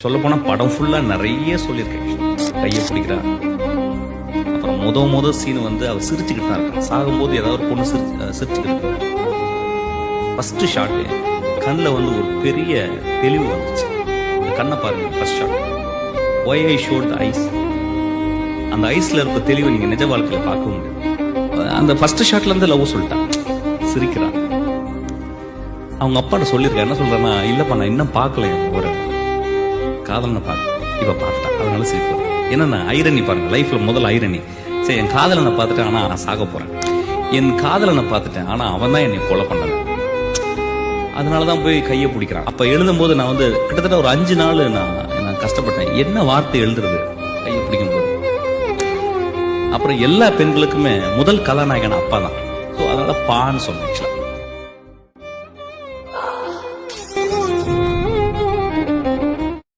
சொல்ல போனா படம் ஃபுல்லா நிறைய சொல்லியிருக்கேன். கையை பிடிக்கிறா, அப்புறம் முத சீன் வந்து அவ சிரிச்சுக்கிட்டு தான் இருக்கா. சாகும்போது ஏதாவது ஒரு பொண்ணு சிரிச்சுக்கிட்டு. ஃபர்ஸ்ட் ஷாட் கண்ணில் வந்து ஒரு பெரிய தெளிவு வந்துச்சு. அந்த கண்ணை பாருங்க. ஃபர்ஸ்ட் ஷாட் ஒய் ஐ ஷோட் த ஐஸ். அந்த ஐஸ்ல இருக்க தெளிவு நீங்க நிஜ வாழ்க்கையில பார்க்க முடியாது. அந்த ஃபர்ஸ்ட் ஷாட்ல இருந்து லவ் சொல்லிட்டான், சிரிக்கிறான். அவங்க அப்பாட்ட சொல்லியிருக்கா, என்ன சொல்றான்னா, இல்லப்பா நான் இன்னும் பார்க்கல, ஒரு காதலனை பார்க்க இப்ப பார்த்துட்டான், அதனால சிரிப்பேன். என்னன்னா ஐரணி பாருங்க, லைஃப்ல முதல் ஐரணி. சரி, என் காதலனை பார்த்துட்டேன், ஆனா நான் சாக போறேன். என் காதலனை பார்த்துட்டேன், ஆனா அவன் தான் என்னை கொலை பண்ணான். அதனாலதான் போய் கையை பிடிக்கிறான். அப்ப எழுதும் போது நான் வந்து கிட்டத்தட்ட ஒரு 5 நாள் நான் கஷ்டப்பட்டேன். என்ன வார்த்தை எழுதுறது கையை பிடிக்கும் போது. அப்புறம் எல்லா பெண்களுக்குமே முதல் கதாநாயகன் அப்பா தான். ஸோ அதனால பான்னு சொன்னேன்.